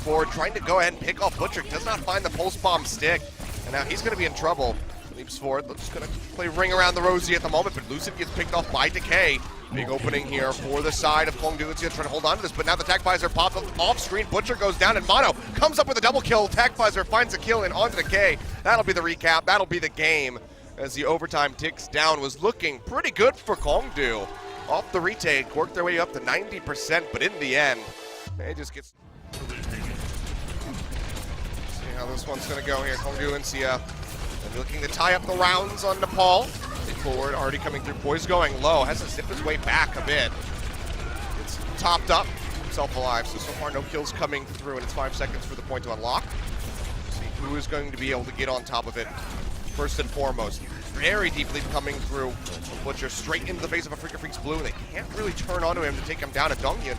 forward, trying to go ahead and pick off Butcher. Does not find the pulse bomb stick, and now he's going to be in trouble. Leaps forward, just going to play ring around the rosy at the moment, but Lucid gets picked off by Decay. Big opening here for the side of Kongdoo Uncia, trying to hold on to this, but now the attack visor pops up off screen. Butcher goes down, and Mano comes up with a double kill. Attack visor finds a kill and onto Decay. That'll be the recap. That'll be the game as the overtime ticks down. Was looking pretty good for Kongdoo. Off the retake, worked their way up to 90%, but in the end, it just gets. See how this one's going to go here. Kongdoo Uncia looking to tie up the rounds on Nepal. Forward, already coming through. Poise going low, has to zip his way back a bit. It's topped up, himself alive. So far no kills coming through, and it's 5 seconds for the point to unlock. See who is going to be able to get on top of it first and foremost. Very deeply coming through. Butcher straight into the face of Afreeca Freecs Blue. They can't really turn onto him to take him down. And DongHyun,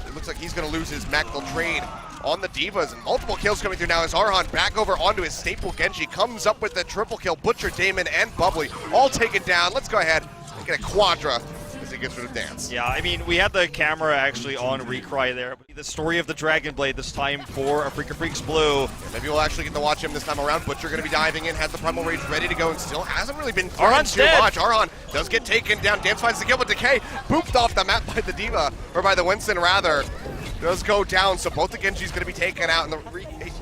it looks like he's going to lose his mech. They'll trade on the Divas, and multiple kills coming through now as ArHaN back over onto his staple Genji, comes up with the triple kill. Butcher, Daemin, and Bubbly all taken down. Let's go ahead and get a quadra as he gets rid of Dance. Yeah, I mean, we had the camera actually on Recry there. The story of the Dragon Blade this time for Afreeca Freecs Blue. Maybe we'll actually get to watch him this time around. Butcher going to be diving in, has the Primal Rage ready to go, and still hasn't really been thrown too much. ArHaN does get taken down. Dance finds the kill, but Decay booped off the map by the Diva, or by the Winston rather. Does go down, so both the Genji's going to be taken out, and the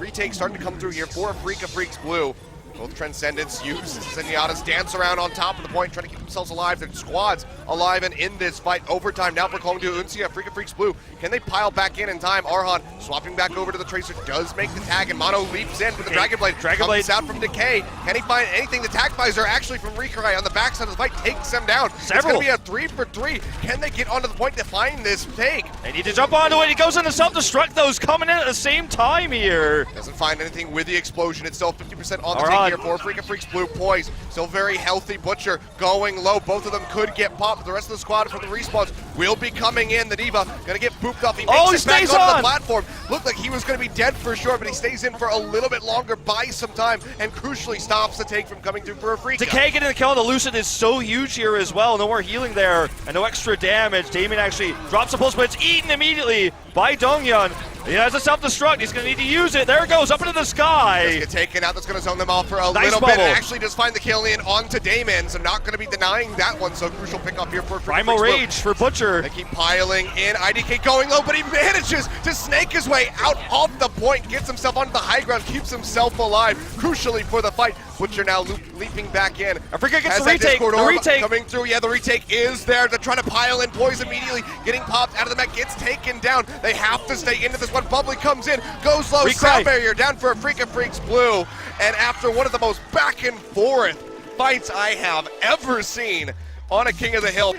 retake starting to come through here for Afreeca Freecs Blue. Both Transcendence use Zenyatta's dance around on top of the point, trying to keep themselves alive. Their squads alive and in this fight. Overtime now for Kongdoo Uncia. Afreeca Freecs Blue, can they pile back in time? ArHaN swapping back over to the Tracer, does make the tag, and Mano leaps in with the Dragon Blade. Comes out from Decay. Can he find anything? The tag visor actually from Recry on the backside of the fight takes him down. It's going to be a 3 for 3. Can they get onto the point to find this take? They need to jump onto it. He goes into self-destruct, though, coming in at the same time here. Doesn't find anything with the explosion. It's still 50% on the take here for Afreeca Freecs Blue. Poise, still very healthy. Butcher going low. Both of them could get popped. The rest of the squad from the respawns will be coming in. The Diva gonna get booped off. He makes it back onto the platform. Looked like he was gonna be dead for sure, but he stays in for a little bit longer, buys some time, and crucially stops the take from coming through for Afreeca. Decay getting the kill on the Lucid is so huge here as well. No more healing there, and no extra damage. Daemin actually drops the pulse, but it's eaten immediately by DongHyun. He has a self-destruct. He's going to need to use it. There it goes, up into the sky. Just get taken out. That's going to zone them off for a little bit. Actually does find the kill in onto Daemin, so not going to be denying that one. So crucial pickup here for Primal Rage for Butcher. They keep piling in. IDK going low, but he manages to snake his way out off the point, gets himself onto the high ground, keeps himself alive, crucially for the fight. Butcher now leaping back in. Afreeca gets the retake. The retake coming through. Yeah, the retake is there. They're trying to pile in. Poise immediately getting popped out of the mech, gets taken down. They have to stay into this one. Bubbly comes in, goes low. Sound barrier down for Afreeca Freecs Blue. And after one of the most back and forth fights I have ever seen on a King of the Hill,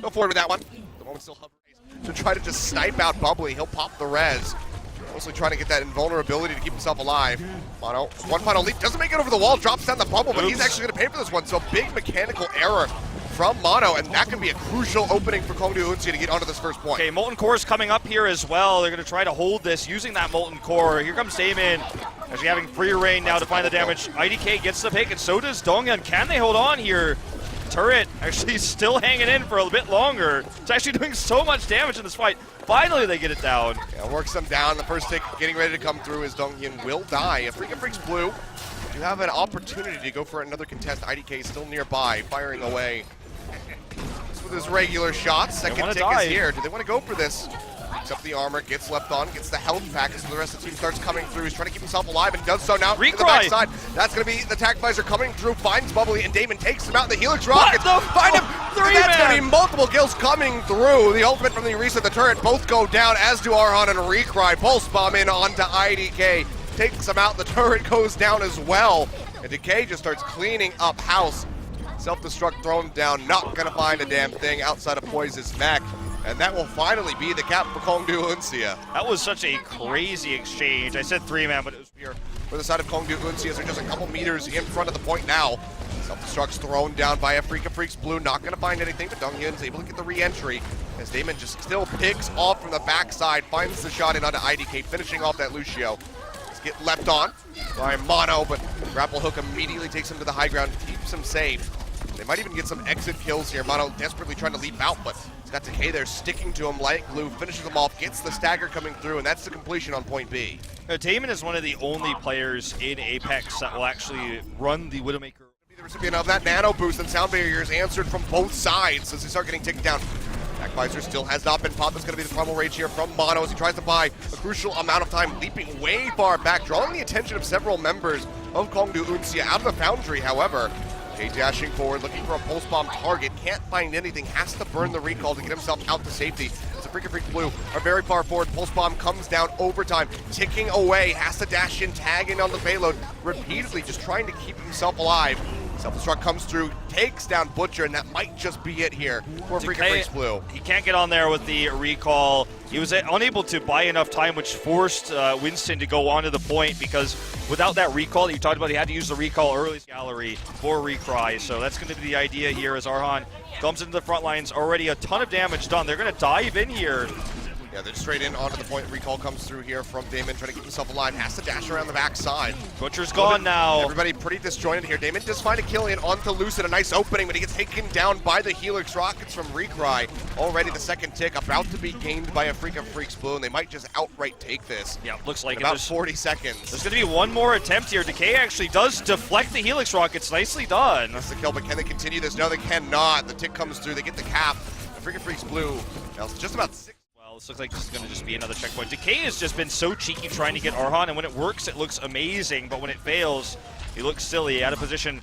go forward with that one. The moment still hovers to try to just snipe out Bubbly. He'll pop the res. Mostly trying to get that invulnerability to keep himself alive. Mano, one final leap, doesn't make it over the wall, drops down the bubble, but he's actually going to pay for this one. So big mechanical error from Mano, and that can be a crucial opening for Kongdoo Uncia to get onto this first point. Okay, Molten Core is coming up here as well. They're going to try to hold this using that Molten Core. Here comes Daemin, actually having free reign now to find the damage. IDK gets the pick, and so does DongHyun. Can they hold on here? Turret actually still hanging in for a bit longer. It's actually doing so much damage in this fight. Finally, they get it down. Yeah, works them down. The first tick getting ready to come through as DongHyun will die. Afreeca Freecs Blue, you have an opportunity to go for another contest. IDK still nearby, firing away. Just with his regular shots. Second tick is here. Do they want to go for this? Picks up the armor, gets left on, gets the health pack as the rest of the team starts coming through. He's trying to keep himself alive and does so now to the backside. That's going to be the attack visor coming through, finds Bubbly, and Daemin takes him out. The Helix rockets find him. That's going to be multiple kills coming through. The ultimate from the reset, the turret, both go down, as do ArHaN and Recry. Pulse bomb in onto IDK. Takes him out. The turret goes down as well. And Decay just starts cleaning up house. Self-destruct thrown down, not going to find a damn thing outside of Poise's mech. And that will finally be the cap for Kongdoo Uncia. That was such a crazy exchange. I said 3-man, but it was here for the side of Kongdoo Uncia. They're just a couple meters in front of the point now. Self-destruct's thrown down by Afreeca Freecs Blue. Not going to find anything, but DongHyun's able to get the re-entry as Daemin just still picks off from the backside, finds the shot in onto IDK, finishing off that Lucio. Let's get leapt on by Mano, but grapple hook immediately takes him to the high ground, keeps him safe. They might even get some exit kills here. Mano desperately trying to leap out, but He's got Decay there sticking to him like glue, finishes him off, gets the stagger coming through, and that's the completion on point B. Daemin is one of the only players in Apex that will actually run the Widowmaker. Be the recipient of that nano boost, and sound barriers answered from both sides as they start getting taken down. Backvisor still has not been popped. That's going to be the primal rage here from Mano as he tries to buy a crucial amount of time, leaping way far back, drawing the attention of several members of Kongdoo Uncia out of the foundry, however. Decay dashing forward, looking for a pulse bomb target, can't find anything, has to burn the recall to get himself out to safety. As the Afreeca Freecs Blue are very far forward, pulse bomb comes down overtime, ticking away, has to dash in, tag in on the payload, repeatedly just trying to keep himself alive. Self-destruct comes through, takes down Butcher, and that might just be it here for Afreeca Freecs Blue. He can't get on there with the recall. He was unable to buy enough time, which forced Winston to go onto the point, because without that recall that you talked about, he had to use the recall early gallery for Recry. So that's going to be the idea here as ArHaN comes into the front lines. Already a ton of damage done. They're going to dive in here. Yeah, they're straight in onto the point. Recall comes through here from Daemin, trying to keep himself alive. Has to dash around the backside. Butcher's gone now. Everybody pretty disjointed here. Daemin does find a kill in onto Lucid. A nice opening, but he gets taken down by the Helix rockets from Recry. Already the second tick about to be gained by Afreeca Freecs Blue, and they might just outright take this. Yeah, looks like in about 40 seconds. There's going to be one more attempt here. Decay actually does deflect the Helix rockets. Nicely done. That's the kill, but can they continue this? No, they cannot. The tick comes through. They get the cap. Afreeca Freecs Blue. Now it's just about 6. This looks like this is going to just be another checkpoint. Decay has just been so cheeky trying to get ArHaN, and when it works, it looks amazing, but when it fails, he looks silly, out of position.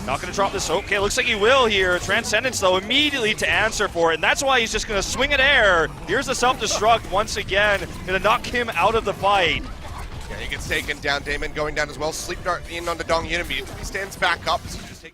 Not going to drop this. Okay, looks like he will here. Transcendence, though, immediately to answer for it, and that's why he's just going to swing at air. Here's the self-destruct once again, going to knock him out of the fight. Yeah, he gets taken down. Daemin going down as well. Sleep dart in on the DongHyun immediately. He stands back up.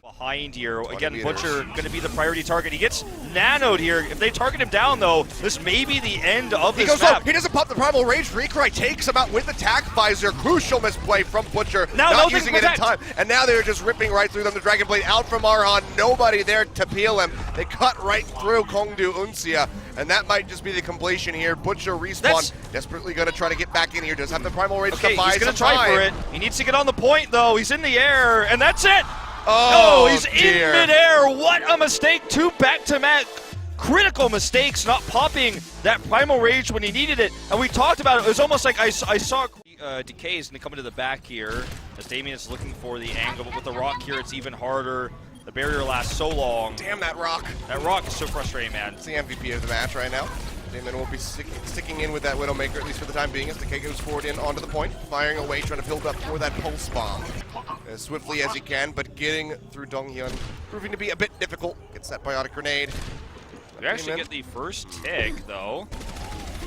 Behind here. Again, Butcher going to be the priority target. He gets nanoed here. If they target him down, though, this may be the end of this goes map. Low. He doesn't pop the primal rage. Recry takes him out with the tack visor. Crucial misplay from Butcher. Now, not using it in time. And now they're just ripping right through them. The Dragon Blade out from ArHaN. Nobody there to peel him. They cut right through Kongdoo Uncia. And that might just be the completion here. Butcher respawn. Desperately going to try to get back in here. Does have the primal rage to buy he's going some to try time. for it. He needs to get on the point, though. He's in the air, and that's it. Oh, he's dear. in midair. What a mistake. 2 back-to-back critical mistakes, not popping that primal rage when he needed it. And we talked about it. It was almost like I saw Decay is going to come into the back here as Daemin is looking for the angle. But with the rock here, it's even harder. The barrier lasts so long. Damn that rock. That rock is so frustrating, man. It's the MVP of the match right now. Daemin will be sticking in with that Widowmaker, at least for the time being, as Decay goes forward in onto the point, firing away, trying to build up for that pulse bomb as swiftly as he can, but getting through DongHyun proving to be a bit difficult. Gets that biotic grenade. We actually get the first tick, though.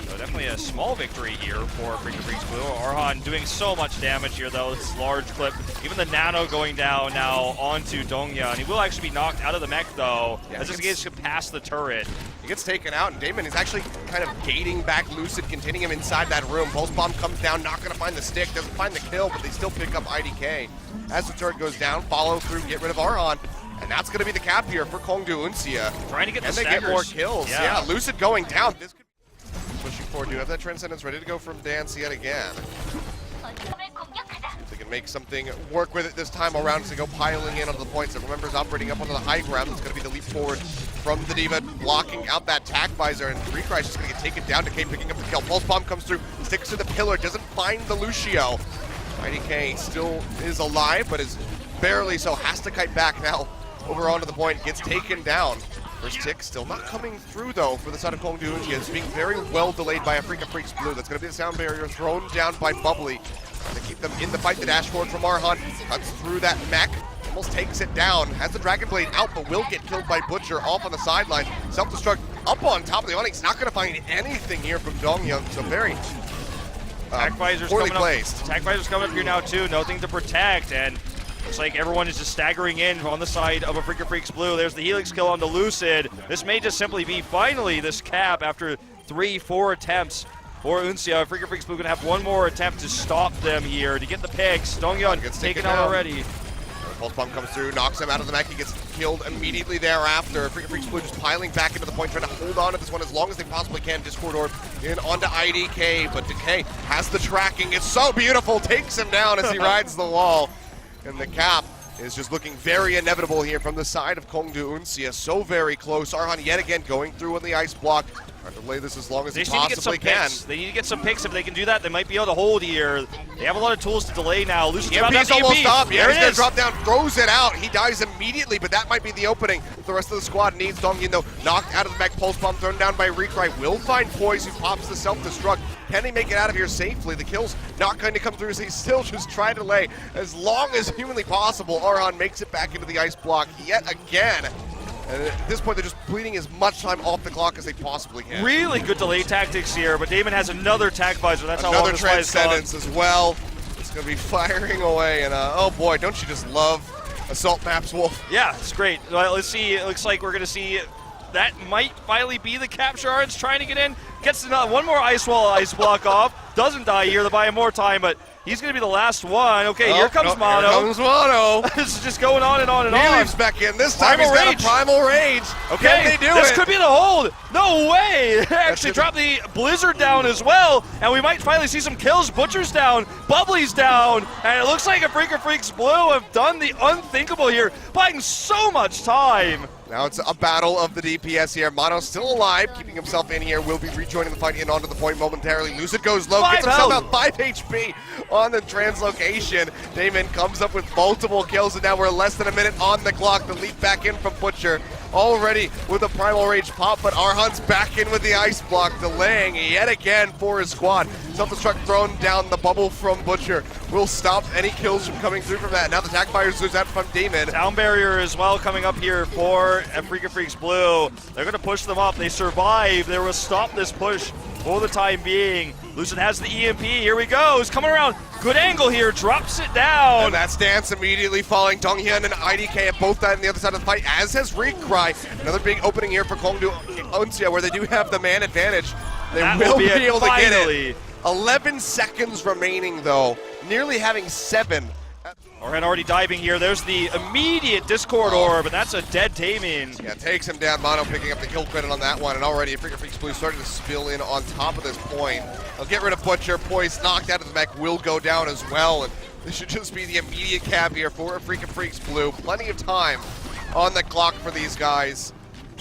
So definitely a small victory here for Afreeca Freecs Blue. ArHaN doing so much damage here, though. This large clip. Even the nano going down now onto DongHyun. He will actually be knocked out of the mech, though, as this gets past the turret. He gets taken out, and Daemin is actually kind of gating back Lucid, containing him inside that room. Pulse bomb comes down, not going to find the stick, doesn't find the kill, but they still pick up IDK. As the turret goes down, follow through, get rid of ArHaN. And that's going to be the cap here for Kongdoo Uncia. Trying to get and the they staggers. Get more kills. Yeah, Lucid going down. This could be pushing forward. Do you have that Transcendence ready to go from DNCE yet again? They can make something work with it this time around as they go piling in onto the points. Several members operating up onto the high ground. That's going to be the leap forward from the Diva, blocking out that tack visor, and Recry is just going to get taken down. Decay picking up the kill. Pulse bomb comes through, sticks to the pillar, doesn't find the Lucio. IDK still is alive, but is barely so. Has to kite back now over onto the point. Gets taken down. First tick still not coming through, though, for the side of Kongdoo Uncia. It's being very well delayed by Afreeca Freecs Blue. That's going to be the sound barrier thrown down by Bubbly. To keep them in the fight. The dash forward from ArHaN cuts through that mech, almost takes it down, has the Dragon Blade out, but will get killed by Butcher off on the sideline. Self-destruct up on top of the awning. Not going to find anything here from DongHyun, so very poorly placed. Attack visor's coming up here now too, nothing to protect, and looks like everyone is just staggering in on the side of Afreeca Freecs Blue. There's the Helix kill on the Lucid. This may just simply be finally this cap after 3-4 attempts for Uncia. Afreeca Freecs Blue gonna have one more attempt to stop them here to get the picks. DongHyun gets taken out already. Pulse bomb comes through, knocks him out of the mech. He gets killed immediately thereafter. Afreeca Freecs Blue just piling back into the point, trying to hold on to this one as long as they possibly can. Discord Orb in onto IDK, but Decay has the tracking. It's so beautiful, takes him down as he rides the wall. And the cap is just looking very inevitable here from the side of Kongdoo Uncia. So very close. ArHaN yet again going through in the ice block. Trying to delay this as long as they possibly can. They need to get some picks. If they can do that, they might be able to hold here. They have a lot of tools to delay now. Lucid's about to have the almost up. Yeah, he's going to drop drop down, throws it out. He dies immediately, but that might be the opening. The rest of the squad needs DongHyun, though. Knocked out of the mech, pulse bomb thrown down by Recry. Will find Poise, who pops the self-destruct. Can he make it out of here safely? The kill's not going to come through, so he's still just trying to delay as long as humanly possible. ArHaN makes it back into the ice block yet again. And at this point, they're just bleeding as much time off the clock as they possibly can. Really good delay tactics here, but Daemin has another tag visor. That's how long another this fight has gone. transcendence as well. It's going to be firing away, and oh boy, don't you just love assault maps, Wolf? Yeah, it's great. Well, let's see. It looks like we're going to see that might finally be the capture. ArHaN's trying to get in. Gets one more ice wall ice block off. Doesn't die here. They buy him more time, but he's going to be the last one. Okay, here comes Mano. Here comes Mano. This is just going on and on and he on. He leaps back in. This time he's got a primal rage. Okay, can they do this it? could be the hold. No way. They actually dropped the Blizzard down as well, and we might finally see some kills. Butcher's down, Bubbly's down, and it looks like Afreeca Freecs Blue have done the unthinkable here, buying so much time. Now it's a battle of the DPS here. Mano's still alive, keeping himself in here. Will be rejoining the fight in onto the point momentarily. Lucid goes low, gets himself out 5 HP on the translocation. Daemin comes up with multiple kills, and now we're less than a minute on the clock. The leap back in from Butcher. Already with a primal rage pop, but ArHaN's back in with the ice block, delaying yet again for his squad. Self-destruct thrown down, the bubble from Butcher will stop any kills from coming through from that. Now the attack fires goes out from Daemin. Down barrier as well coming up here for Afreeca Freecs Blue. They're going to push them up. They survive. They will stop this push for the time being. Lucid has the EMP. Here we go. He's coming around. Good angle here. Drops it down. And that stance immediately falling. DongHyun and IDK have both died on the other side of the fight, as has Recry. Another big opening here for Kongdoo Uncia, where they do have the man advantage. They will be able to get it. 11 seconds remaining, though. Nearly having 7. ArHaN already diving here. There's the immediate Discord orb, and that's a dead Daemin. Yeah, takes him down. Mano picking up the kill credit on that one, and already Afreeca Freecs Blue starting to spill in on top of this point. They'll get rid of Butcher. Poise knocked out of the mech will go down as well, and this should just be the immediate cap here for Afreeca Freecs Blue. Plenty of time on the clock for these guys.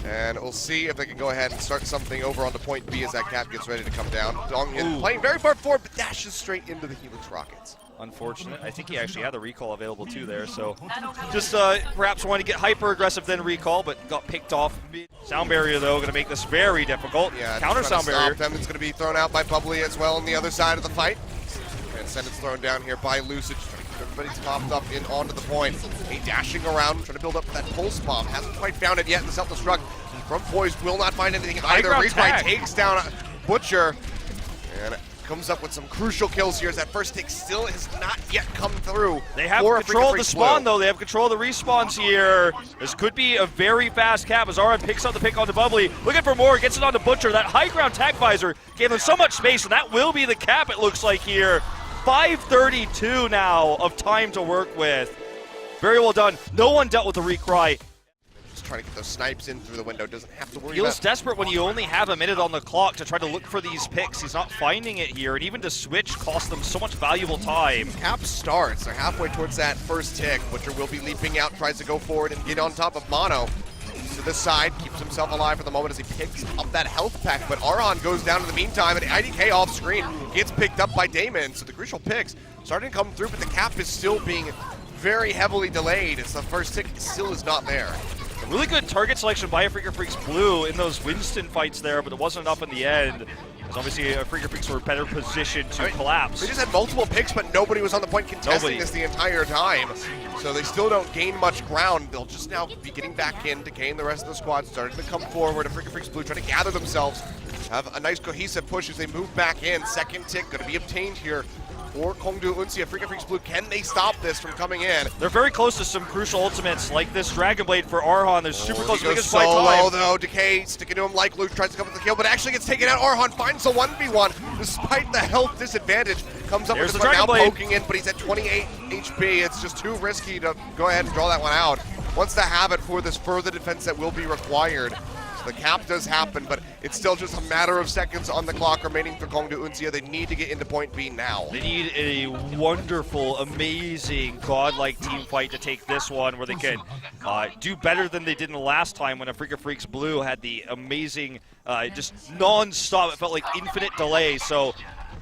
And we'll see if they can go ahead and start something over on the point B as that cap gets ready to come down. DongHyun playing very far forward, but dashes straight into the Helix Rockets. Unfortunate. I think he actually had the recall available too there, so just perhaps wanted to get hyper aggressive then recall, but got picked off. Sound barrier though, going to make this very difficult. Yeah, counter sound barrier. Them. It's going to be thrown out by Bubbly as well on the other side of the fight. And Sendit's thrown down here by Lucid. Everybody's popped up in onto the point. He dashing around, trying to build up that pulse bomb. Hasn't quite found it yet. The self-destruct from Poise will not find anything either. Recry takes down Butcher. And comes up with some crucial kills here as that first take still has not yet come through. They have control of the spawn though. They have control of the respawns here. This could be a very fast cap as ArHaN picks up the pick onto Bubbly. Looking for more, gets it onto Butcher. That high ground tag visor gave them so much space, and that will be the cap it looks like here. 5:32 now of time to work with. Very well done. No one dealt with the Recry. Trying to get those snipes in through the window, doesn't have to worry Feels about. desperate when you only have a minute on the clock to try to look for these picks. He's not finding it here, and even to switch costs them so much valuable time. Cap starts. They're halfway towards that first tick. Butcher will be leaping out, tries to go forward and get on top of Mano. To the side, keeps himself alive for the moment as he picks up that health pack, but ArHaN goes down in the meantime, and IDK off screen gets picked up by Daemin. So the crucial picks starting to come through, but the cap is still being very heavily delayed. It's the first tick still is not there. Really good target selection by Afreeca Freecs Blue in those Winston fights there, but it wasn't enough in the end. Because obviously Afreeca Freecs were better positioned to collapse. They just had multiple picks, but nobody was on the point contesting this the entire time. So they still don't gain much ground. They'll just now be getting back in. Decay and the rest of the squad starting to come forward. Afreeca Freecs Blue trying to gather themselves. Have a nice cohesive push as they move back in. Second tick going to be obtained here for Kongdoo Uncia. Afreeca Freecs Blue, can they stop this from coming in? They're very close to some crucial ultimates, like this Dragon Blade for ArHaN. They're super close to making this fight time. Though. Decay sticking to him like Luke, tries to come with the kill, but actually gets taken out. ArHaN finds the 1v1, despite the health disadvantage. Comes up with the Dragon Blade, poking in, but he's at 28 HP. It's just too risky to go ahead and draw that one out. Wants to have it for this further defense that will be required. So the cap does happen, but It's still just a matter of seconds on the clock remaining for Kongdoo Uncia. They need to get into point B now. They need a wonderful, amazing, godlike team fight to take this one, where they can do better than they did in the last time when Afreeca Freecs Blue had the amazing, just non-stop, it felt like infinite delay. So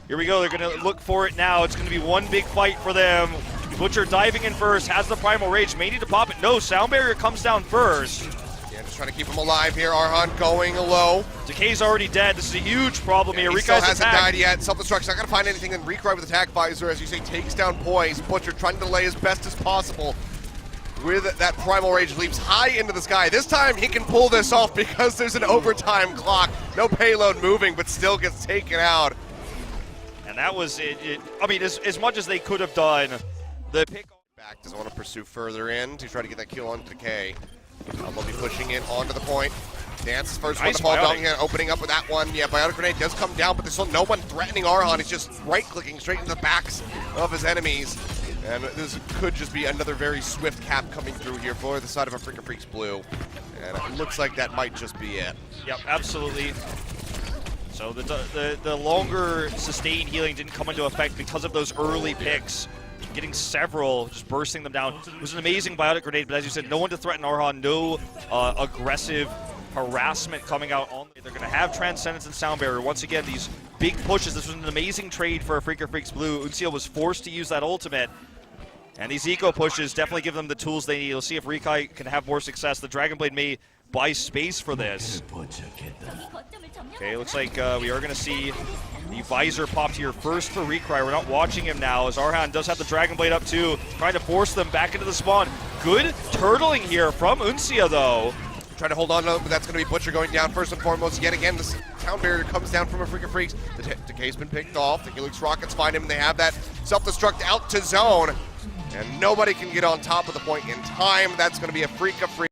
here we go, they're going to look for it now. It's going to be one big fight for them. Butcher diving in first, has the Primal Rage, may need to pop it. No, Sound Barrier comes down first. Just trying to keep him alive here. ArHaN going low. Decay's already dead. This is a huge problem here. He still hasn't died yet. Self-destruction, not going to find anything. Then Recry with attack visor, as you say, takes down Poise. Butcher trying to delay as best as possible with that Primal Rage, leaps high into the sky. This time he can pull this off because there's an overtime clock. No payload moving, but still gets taken out. And that was it. I mean, as much as they could have done, the pick back doesn't want to pursue further in to try to get that kill on Decay. They'll be pushing it onto the point. Dance first one to fall. DongHyun opening up with that one. Yeah, Biotic Grenade does come down, but there's still no one threatening ArHaN. He's just right-clicking straight into the backs of his enemies. And this could just be another very swift cap coming through here for the side of Afreeca Freecs Blue. And it looks like that might just be it. Yep, absolutely. So the longer sustained healing didn't come into effect because of those early picks. Getting several, just bursting them down. It was an amazing Biotic Grenade, but as you said, no one to threaten ArHaN, no aggressive harassment coming out on. They're going to have Transcendence and Sound Barrier. Once again, these big pushes. This was an amazing trade for Afreeca Freecs Blue. Uncia was forced to use that ultimate. And these eco pushes definitely give them the tools they need. We'll see if Recry can have more success. The Dragon Blade may buy space for this. Okay, looks like we are going to see the visor popped here first for Recry. We're not watching him now, as ArHaN does have the Dragon Blade up too, trying to force them back into the spawn. Good turtling here from Uncia, though. Trying to hold on to it, but that's going to be Butcher going down first and foremost. Yet again, this Sound Barrier comes down from Afreeca Freecs. The Decay's been picked off. The Helix Rockets find him, and they have that self-destruct out to zone. And nobody can get on top of the point in time. That's going to be Afreeca Freecs.